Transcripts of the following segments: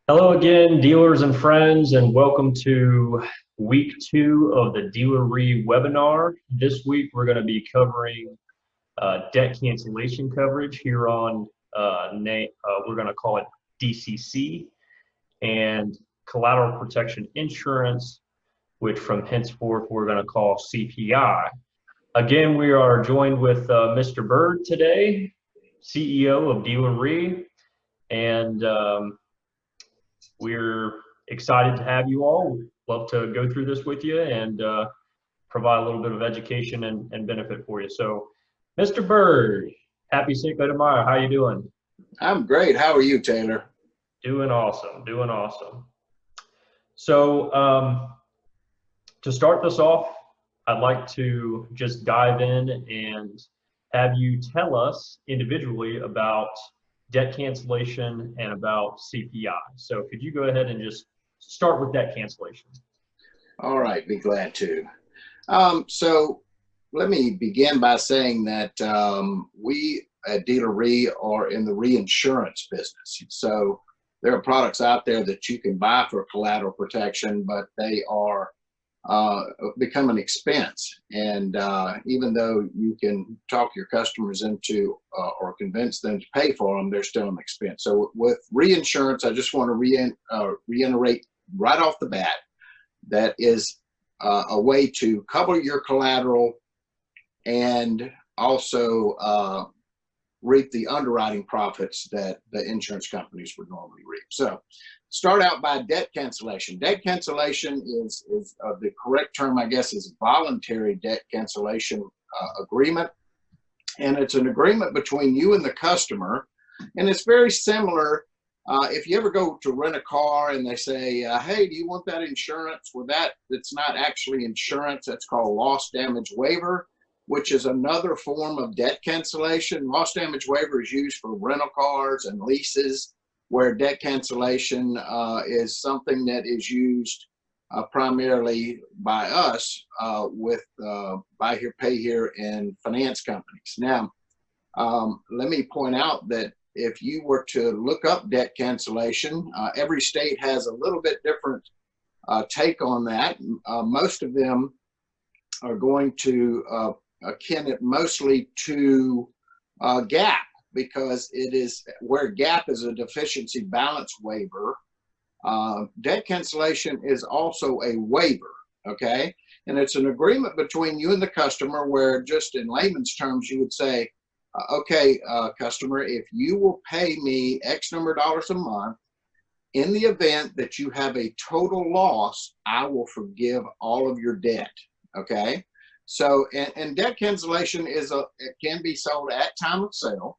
Hello again, dealers and friends, and welcome to week 2 of the DealerRE webinar. This week, we're going to be covering debt cancellation coverage here on, we're going to call it DCC, and collateral protection insurance, which from henceforth we're going to call CPI. Again, we are joined with Mr. Bird today, CEO of DealerRE, and we're excited to have you all. We'd love to go through this with you and provide a little bit of education and benefit for you. So, Mr. Bird, happy Cinco de Mayo. How you doing? I'm great. How are you, Taylor? Doing awesome. Doing awesome. So, to start this off, I'd like to just dive in and have you tell us individually about debt cancellation and about CPI. So could you go ahead and just start with debt cancellation? All right, be glad to. So let me begin by saying that we at DealerRE are in the reinsurance business. So there are products out there that you can buy for collateral protection, but they are become an expense. And even though you can talk your customers into or convince them to pay for them, they're still an expense. So with reinsurance, I just want to reiterate right off the bat, that is a way to cover your collateral and also reap the underwriting profits that the insurance companies would normally reap. So start out by debt cancellation. Debt cancellation is the correct term, I guess, is voluntary debt cancellation agreement. And it's an agreement between you and the customer. And it's very similar. If you ever go to rent a car and they say, hey, do you want that insurance? Well, it's not actually insurance. That's called loss damage waiver, which is another form of debt cancellation. Loss damage waiver is used for rental cars and leases, where debt cancellation is something that is used primarily by us with buy here, pay here and finance companies. Now, let me point out that if you were to look up debt cancellation, every state has a little bit different take on that. Most of them are going to akin it mostly to GAAP, because it is where GAAP is a deficiency balance waiver. Debt cancellation is also a waiver, okay? And it's an agreement between you and the customer where, just in layman's terms, you would say, okay, customer, if you will pay me X number of dollars a month, in the event that you have a total loss, I will forgive all of your debt, okay? So, and debt cancellation it can be sold at time of sale.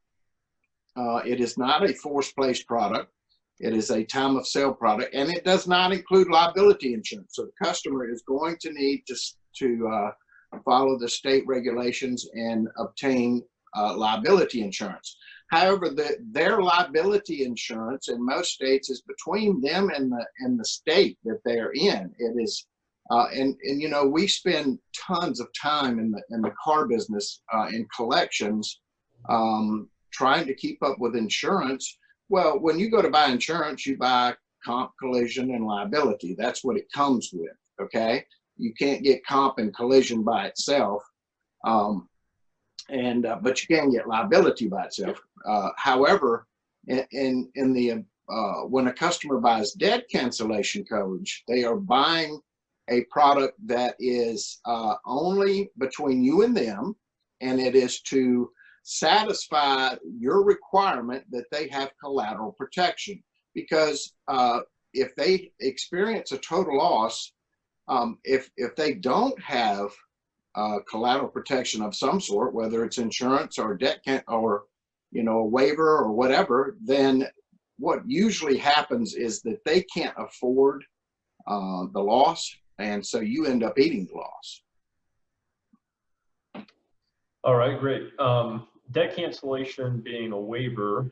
It is not a forced place product. It is a time of sale product, and it does not include liability insurance. So the customer is going to need to follow the state regulations and obtain liability insurance. However, their liability insurance in most states is between them and the state that they are in. It is, and you know, we spend tons of time in the car business in collections, trying to keep up with insurance. Well, when you go to buy insurance, you buy comp, collision, and liability. That's what it comes with, okay? You can't get comp and collision by itself, but you can get liability by itself. However, when a customer buys debt cancellation coverage, they are buying a product that is only between you and them, and it is to satisfy your requirement that they have collateral protection. Because if they experience a total loss, if they don't have collateral protection of some sort, whether it's insurance or debt or a waiver or whatever, then what usually happens is that they can't afford the loss, and so you end up eating the loss. All right, great. Debt cancellation being a waiver,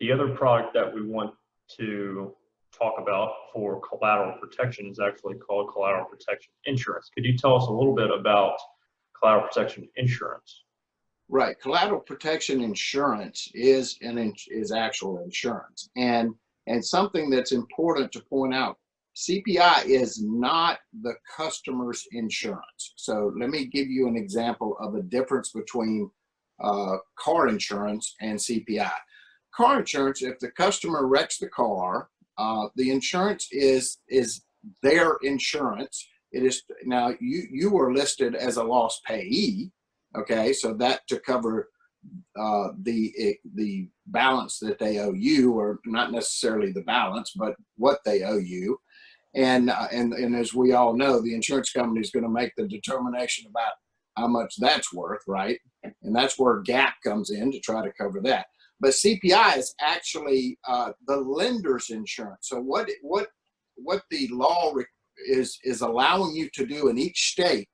the other product that we want to talk about for collateral protection is actually called collateral protection insurance. Could you tell us a little bit about collateral protection insurance? Right. Collateral protection insurance is actual insurance. And And something that's important to point out, CPI is not the customer's insurance. So let me give you an example of the difference between car insurance and CPI. Car insurance, if the customer wrecks the car, the insurance is their insurance. It is now you were listed as a loss payee, okay? So that to cover the balance that they owe you, or not necessarily the balance, but what they owe you. And as we all know, the insurance company is going to make the determination about how much that's worth, right? And that's where GAAP comes in to try to cover that. But CPI is actually the lender's insurance. So what the law is allowing you to do in each state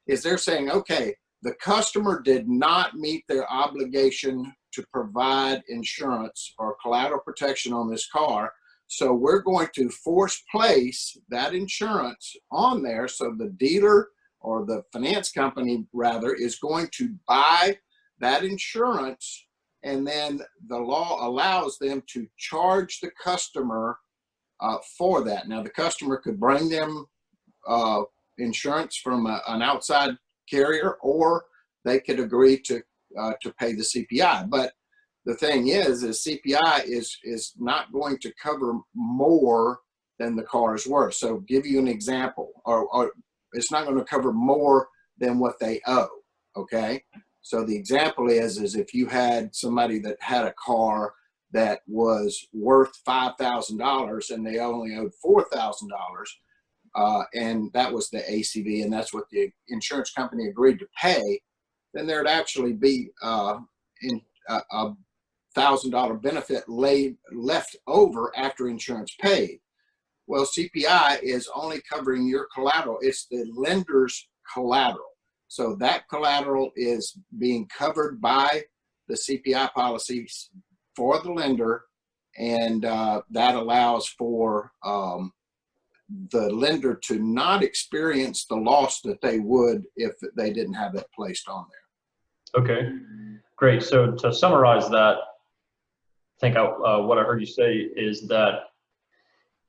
is they're saying, okay, the customer did not meet their obligation to provide insurance or collateral protection on this car. So we're going to force place that insurance on there. So the dealer or the finance company rather is going to buy that insurance, and then the law allows them to charge the customer for that. Now the customer could bring them insurance from an outside carrier, or they could agree to pay the CPI. But the thing is CPI is not going to cover more than the car is worth. So give you an example, or it's not going to cover more than what they owe. Okay. So the example is if you had somebody that had a car that was worth $5,000 and they only owed $4,000, and that was the ACV, and that's what the insurance company agreed to pay, then there'd actually be a $1,000 benefit left over after insurance paid. Well, CPI is only covering your collateral. It's the lender's collateral. So that collateral is being covered by the CPI policies for the lender, and that allows for the lender to not experience the loss that they would if they didn't have that placed on there. Okay, great. So to summarize that, I think what I heard you say is that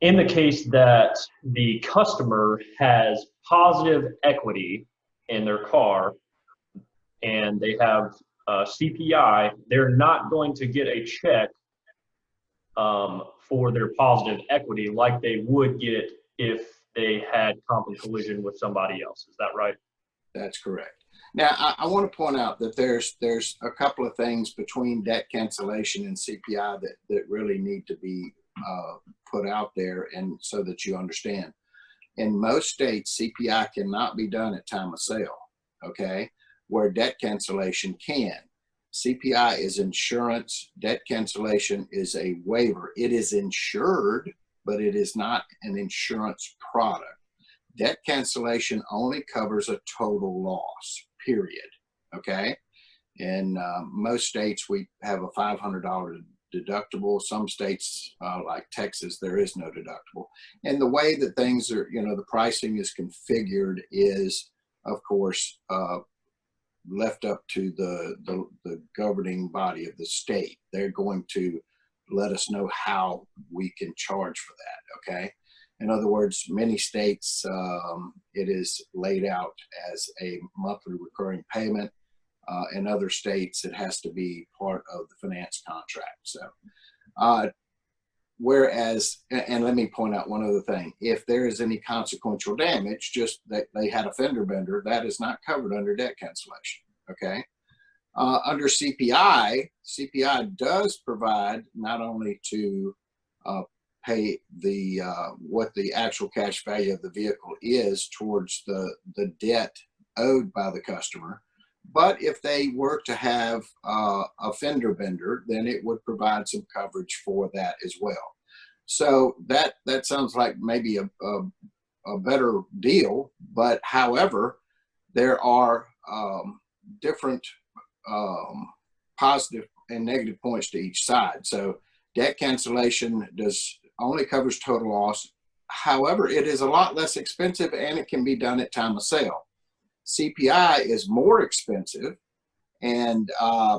in the case that the customer has positive equity in their car and they have CPI, they're not going to get a check for their positive equity like they would get if they had comp and collision with somebody else. Is that right? That's correct. Now, I want to point out that there's a couple of things between debt cancellation and CPI that really need to be put out there, and so that you understand. In most states, CPI cannot be done at time of sale, okay, where debt cancellation can. CPI is insurance. Debt cancellation is a waiver. It is insured, but it is not an insurance product. Debt cancellation only covers a total loss, period, okay? In most states, we have a $500 deductible. Some states, like Texas, there is no deductible. And the way that things are, the pricing is configured is, of course, left up to the governing body of the state. They're going to let us know how we can charge for that, okay? In other words, many states, it is laid out as a monthly recurring payment. In other states, it has to be part of the finance contract. So, whereas, and let me point out one other thing, if there is any consequential damage, just that they had a fender bender, that is not covered under debt cancellation, okay? Under CPI, CPI does provide not only to pay the what the actual cash value of the vehicle is towards the debt owed by the customer, but if they were to have a fender bender, then it would provide some coverage for that as well. So that sounds like maybe a better deal, but however, there are different positive and negative points to each side. So debt cancellation only covers total loss. However, it is a lot less expensive and it can be done at time of sale. CPI is more expensive, and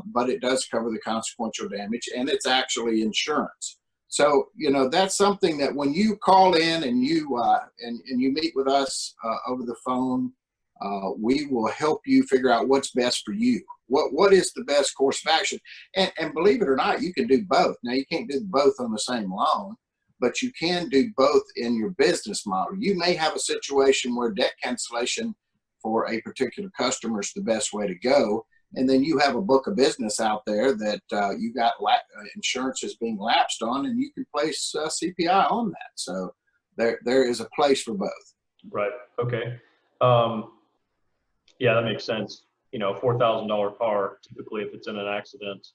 but it does cover the consequential damage, and it's actually insurance. So, you know, that's something that when you call in and you meet with us over the phone, we will help you figure out what's best for you. What is the best course of action? And believe it or not, you can do both. Now, you can't do both on the same loan, but you can do both in your business model. You may have a situation where debt cancellation for a particular customer is the best way to go. And then you have a book of business out there that you got insurance is being lapsed on, and you can place CPI on that. So there is a place for both. Right. Okay. Yeah, that makes sense. You know, $4,000 car, typically if it's in an accident,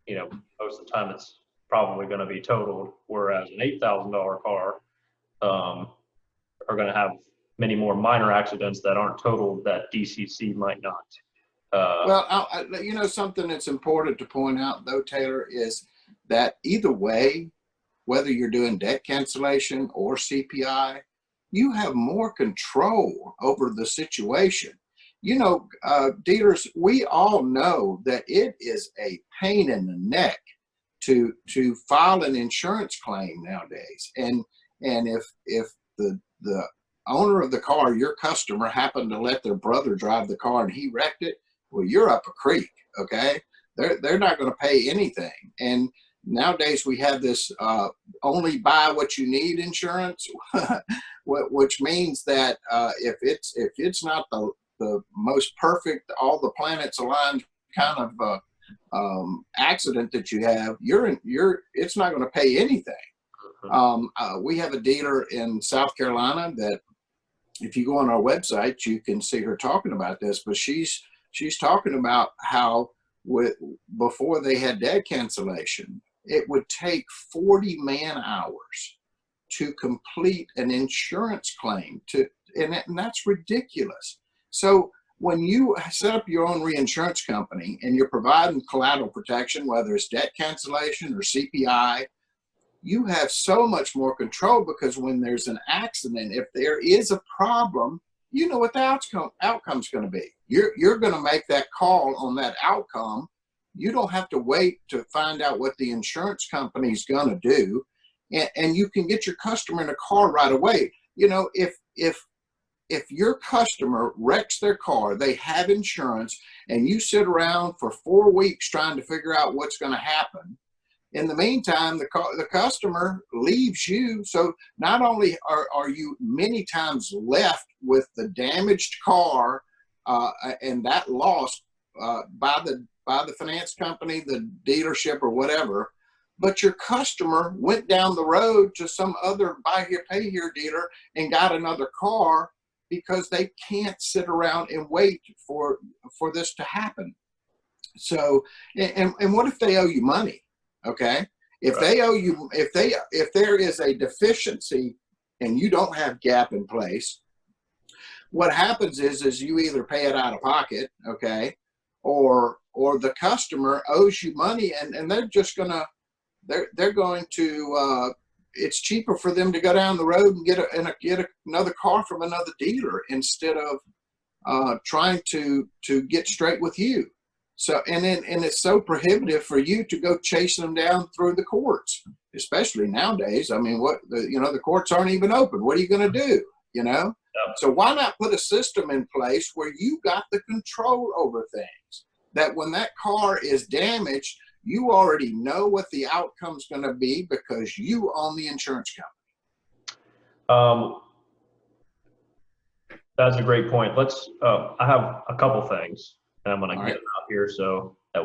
you know, most of the time it's probably going to be totaled, whereas an $8,000 car are going to have many more minor accidents that aren't totaled that DCC might not. Well, you know, something that's important to point out, though, Taylor, is that either way, whether you're doing debt cancellation or CPI, you have more control over the situation. You know, dealers, we all know that it is a pain in the neck to file an insurance claim nowadays. And if the owner of the car, your customer, happened to let their brother drive the car and he wrecked it, well, you're up a creek, okay? They're not going to pay anything. And nowadays we have this only buy what you need insurance, which means that if it's not the most perfect, all the planets aligned kind of accident that you have, it's not going to pay anything. We have a dealer in South Carolina that, if you go on our website, you can see her talking about this, but she's talking about how before they had debt cancellation, it would take 40 man hours to complete an insurance claim and that's ridiculous. So when you set up your own reinsurance company and you're providing collateral protection, whether it's debt cancellation or CPI, you have so much more control, because when there's an accident, if there is a problem, you know what the outcome's going to be. You're going to make that call on that outcome. You don't have to wait to find out what the insurance company's going to do, and you can get your customer in a car right away. You know, if your customer wrecks their car, they have insurance, and you sit around for 4 weeks trying to figure out what's going to happen. In the meantime, the customer leaves you. So not only are you many times left with the damaged car and that loss by the finance company, the dealership, or whatever, but your customer went down the road to some other buy here, pay here dealer and got another car, because they can't sit around and wait for this to happen. So, and what if they owe you money? Okay. If they owe you, if there is a deficiency and you don't have gap in place, what happens is you either pay it out of pocket, okay, or the customer owes you money, and they're just gonna, they're going to, it's cheaper for them to go down the road and get another car from another dealer instead of trying to get straight with you. So, and it's so prohibitive for you to go chasing them down through the courts, especially nowadays. I mean, the courts aren't even open. What are you going to do? You know? Yeah. So why not put a system in place where you got the control over things, that when that car is damaged, you already know what the outcome's going to be because you own the insurance company. That's a great point. Let's, I have a couple things, and I'm going to get them out here so that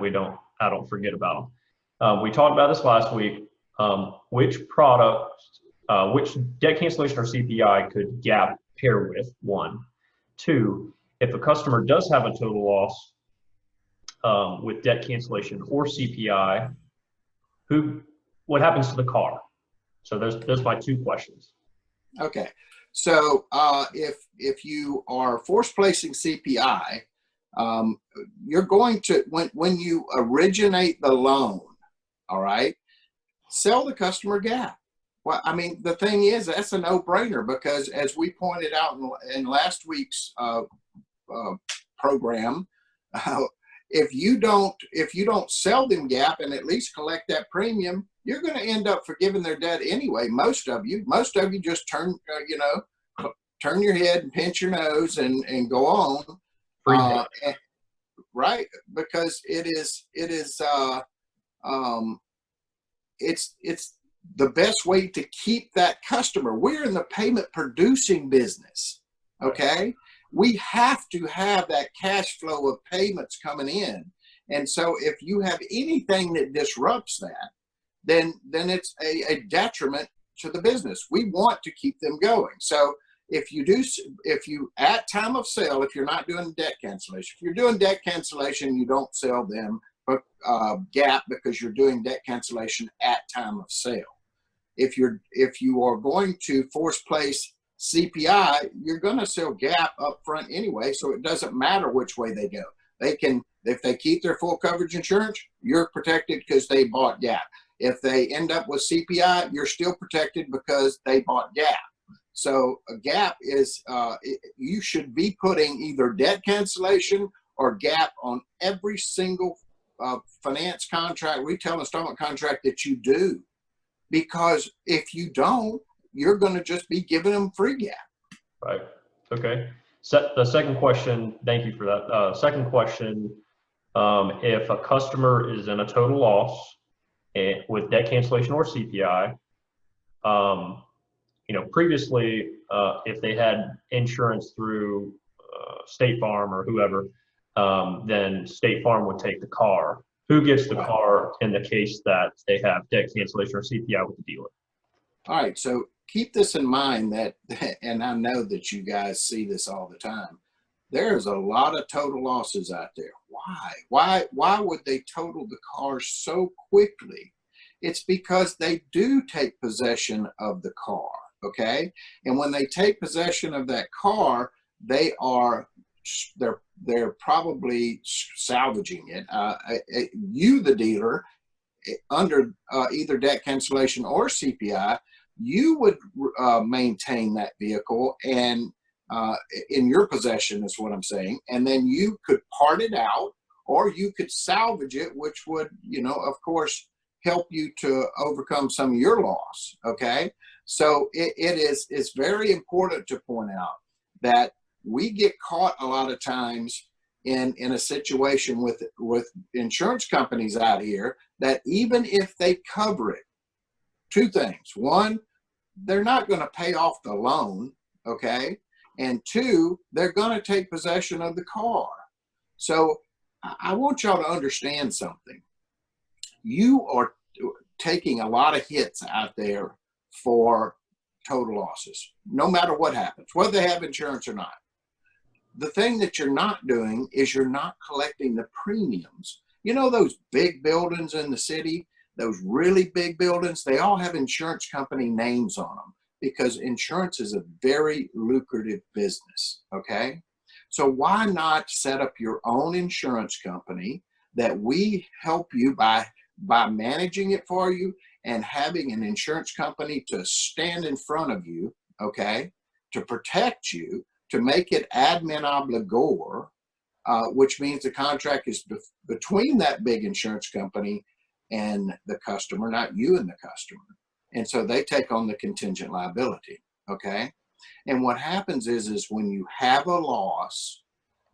I don't forget about them. We talked about this last week. Which products, which debt cancellation or CPI could gap pair with? 1. 2, if a customer does have a total loss with debt cancellation or CPI, what happens to the car? So those my 2 questions. Okay. So if you are force placing CPI, you're going to, when you originate the loan, all right, sell the customer gap. Well, I mean, the thing is, that's a no-brainer, because as we pointed out in last week's program, if you don't sell them gap and at least collect that premium, you're going to end up forgiving their debt anyway. Most of you just turn turn your head and pinch your nose and go on. Right, because it's the best way to keep that customer. We're in the payment producing business, okay? We have to have that cash flow of payments coming in. And so if you have anything that disrupts that, then it's a detriment to the business. We want to keep them going. So if you at time of sale, if you're not doing debt cancellation, if you're doing debt cancellation, you don't sell them gap because you're doing debt cancellation at time of sale. If you are going to force place CPI, you're going to sell gap up front anyway, so it doesn't matter which way they go. They can, if they keep their full coverage insurance, you're protected because they bought gap. If they end up with CPI, you're still protected because they bought gap. So a gap is, you should be putting either debt cancellation or gap on every single finance contract, retail installment contract that you do. Because if you don't, you're going to just be giving them free gap. Right. Okay. The second question, thank you for that. Second question, if a customer is in a total loss with debt cancellation or CPI, previously, if they had insurance through State Farm or whoever, then State Farm would take the car. Who gets the car in the case that they have debt cancellation or CPI with the dealer? All right, so keep this in mind that, and I know that you guys see this all the time, there's a lot of total losses out there. Why would they total the car so quickly? It's because they do take possession of the car, okay? And when they take possession of that car, they're probably salvaging it. You, the dealer, under either debt cancellation or CPI, you would maintain that vehicle and in your possession is what I'm saying. And then you could part it out or you could salvage it, which would, of course, help you to overcome some of your loss, okay? So it's very important to point out that we get caught a lot of times in a situation with insurance companies out here that even if they cover it, two things. One, they're not going to pay off the loan, okay? And two, they're going to take possession of the car. So I want y'all to understand something. You are taking a lot of hits out there for total losses, no matter what happens, whether they have insurance or not. The thing that you're not doing is you're not collecting the premiums. You know those big buildings in the city, those really big buildings, they all have insurance company names on them because insurance is a very lucrative business, okay? So why not set up your own insurance company that we help you by managing it for you and having an insurance company to stand in front of you, okay, to protect you, to make it admin obligor, which means the contract is between that big insurance company and the customer, not you and the customer. And so they take on the contingent liability, okay? And what happens is when you have a loss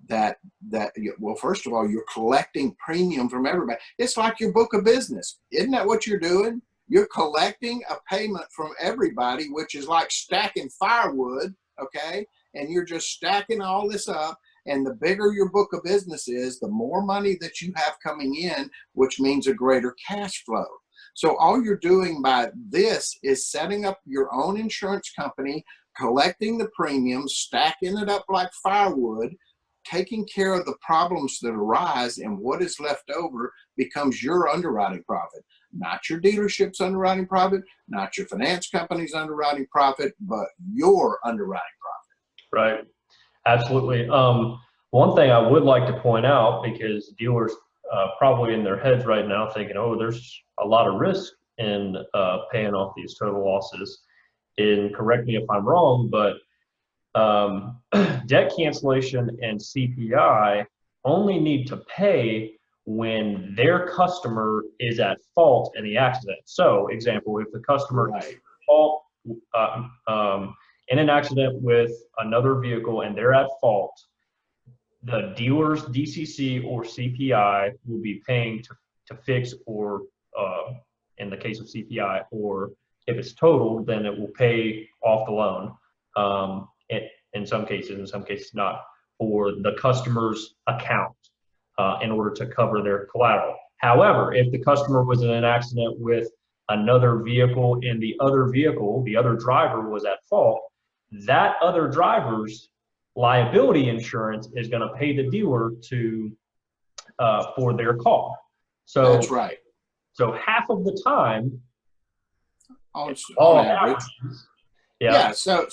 well, first of all, you're collecting premium from everybody. It's like your book of business. Isn't that what you're doing? You're collecting a payment from everybody, which is like stacking firewood, okay? And you're just stacking all this up. And the bigger your book of business is, the more money that you have coming in, which means a greater cash flow. So all you're doing by this is setting up your own insurance company, collecting the premiums, stacking it up like firewood, taking care of the problems that arise, and what is left over becomes your underwriting profit. Not your dealership's underwriting profit, not your finance company's underwriting profit, but your underwriting profit. Right. Absolutely. One thing I would like to point out, because dealers probably in their heads right now thinking, oh, there's a lot of risk in paying off these total losses. And correct me if I'm wrong, but debt cancellation and CPI only need to pay when their customer is at fault in the accident. So, example, if the customer is at fault in an accident with another vehicle and they're at fault, the dealer's DCC or CPI will be paying to fix, or in the case of CPI, or if it's totaled, then it will pay off the loan. In some cases not, for the customer's account in order to cover their collateral. However, if the customer was in an accident with another vehicle and the other driver was at fault, that other driver's liability insurance is going to pay the dealer for their call. So that's right. So half of the time, on average. Yeah. So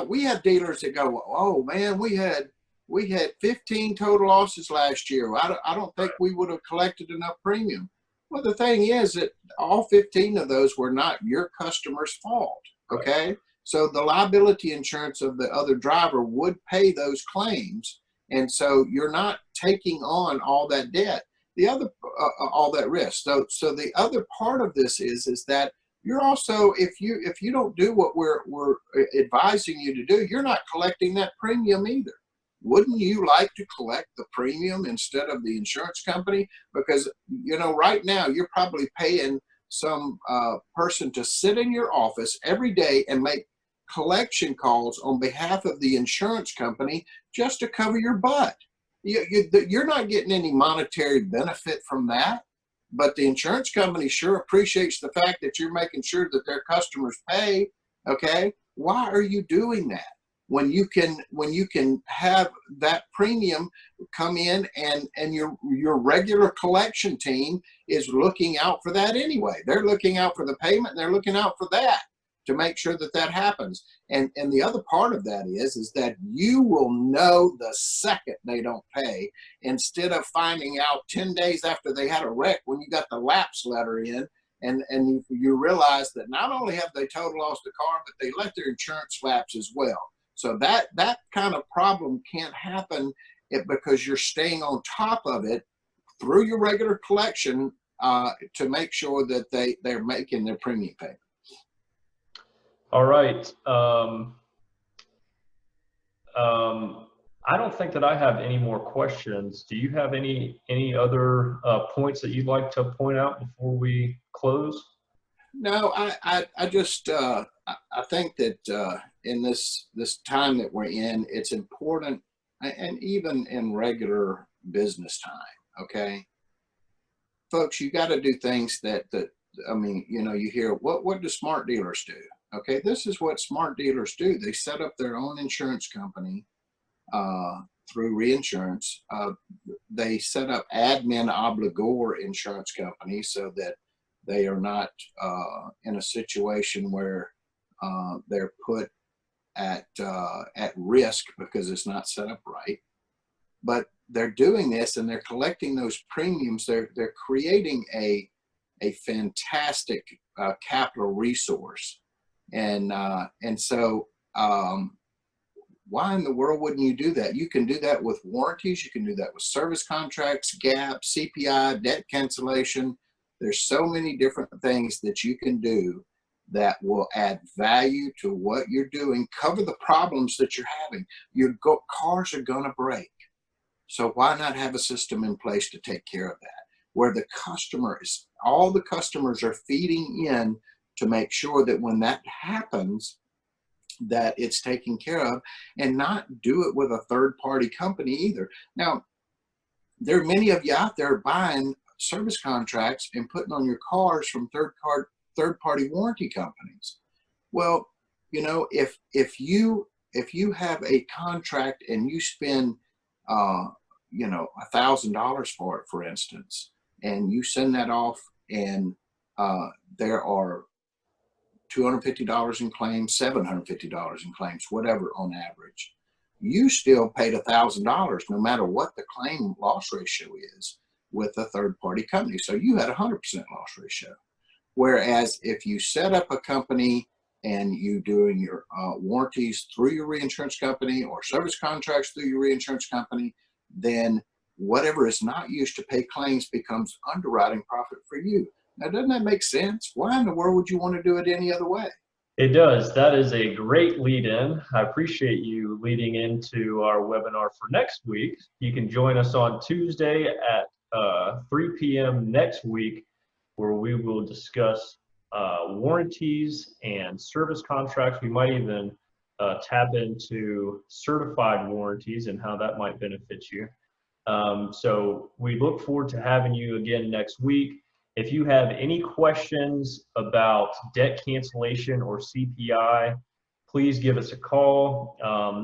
we have dealers that go, oh man, we had 15 total losses last year. I don't think we would have collected enough premium. Well, the thing is that all 15 of those were not your customer's fault. Okay. Right. So the liability insurance of the other driver would pay those claims. And so you're not taking on all that debt, the other, all that risk. So the other part of this is that you're also, if you don't do what we're advising you to do, you're not collecting that premium either. Wouldn't you like to collect the premium instead of the insurance company? Because, you know, right now you're probably paying some person to sit in your office every day and make collection calls on behalf of the insurance company just to cover your butt. You're not getting any monetary benefit from that, but the insurance company sure appreciates the fact that you're making sure that their customers pay. Okay, why are you doing that when you can have that premium come in and your regular collection team is looking out for that anyway? They're looking out for the payment, and they're looking out for that to make sure that that happens. And the other part of that is that you will know the second they don't pay, instead of finding out 10 days after they had a wreck when you got the lapse letter in, and you realize that not only have they total lost the car, but they let their insurance lapse as well. So that kind of problem can't happen because you're staying on top of it through your regular collection to make sure that they're making their premium payment. All right. I don't think that I have any more questions. Do you have any other points that you'd like to point out before we close? No, I just I think that in this time that we're in, it's important, and even in regular business time, okay, folks, you got to do things that I mean, you know, you hear what do smart dealers do? Okay, this is what smart dealers do. They set up their own insurance company through reinsurance. They set up admin obligor insurance companies so that they are not in a situation where they're put at risk because it's not set up right. But they're doing this and they're collecting those premiums. They're creating a fantastic capital resource. And so why in the world wouldn't you do that? You can do that with warranties. You can do that with service contracts, GAP, CPI, debt cancellation. There's so many different things that you can do that will add value to what you're doing, cover the problems that you're having. Your cars are going to break. So why not have a system in place to take care of that, where the customers, all the customers are feeding in to make sure that when that happens, that it's taken care of, and not do it with a third-party company either. Now, there are many of you out there buying service contracts and putting on your cars from third-party warranty companies. Well, you know, if you have a contract and you spend you know, $1,000 for it, for instance, and you send that off, and there are $250 in claims, $750 in claims, whatever on average, you still paid $1,000 no matter what the claim loss ratio is with a third-party company. So you had 100% loss ratio. Whereas if you set up a company and you doing your warranties through your reinsurance company or service contracts through your reinsurance company, then whatever is not used to pay claims becomes underwriting profit for you. Now, doesn't that make sense? Why in the world would you want to do it any other way? It does. That is a great lead in. I appreciate you leading into our webinar for next week. You can join us on Tuesday at 3 p.m. next week, where we will discuss warranties and service contracts. We might even tap into certified warranties and how that might benefit you. So we look forward to having you again next week. If you have any questions about debt cancellation or CPI, please give us a call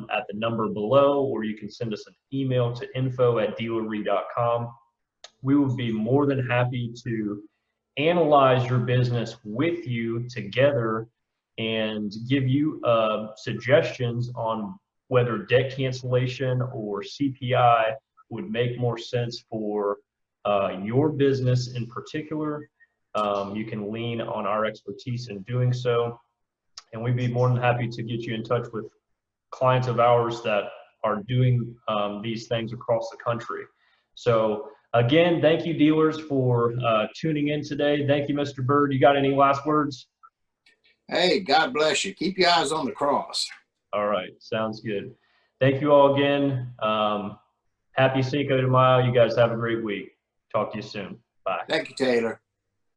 at the number below, or you can send us an email to info@DealerRE.com. We will be more than happy to analyze your business with you together and give you suggestions on whether debt cancellation or CPI would make more sense for your business in particular. You can lean on our expertise in doing so, and we'd be more than happy to get you in touch with clients of ours that are doing these things across the country. So again, thank you, dealers, for tuning in today. Thank you, Mr. Bird. You got any last words? Hey, God bless you. Keep your eyes on the cross. All right, sounds good. Thank you all again. Happy Cinco de Mayo. You guys have a great week. Talk to you soon. Bye. Thank you, Taylor.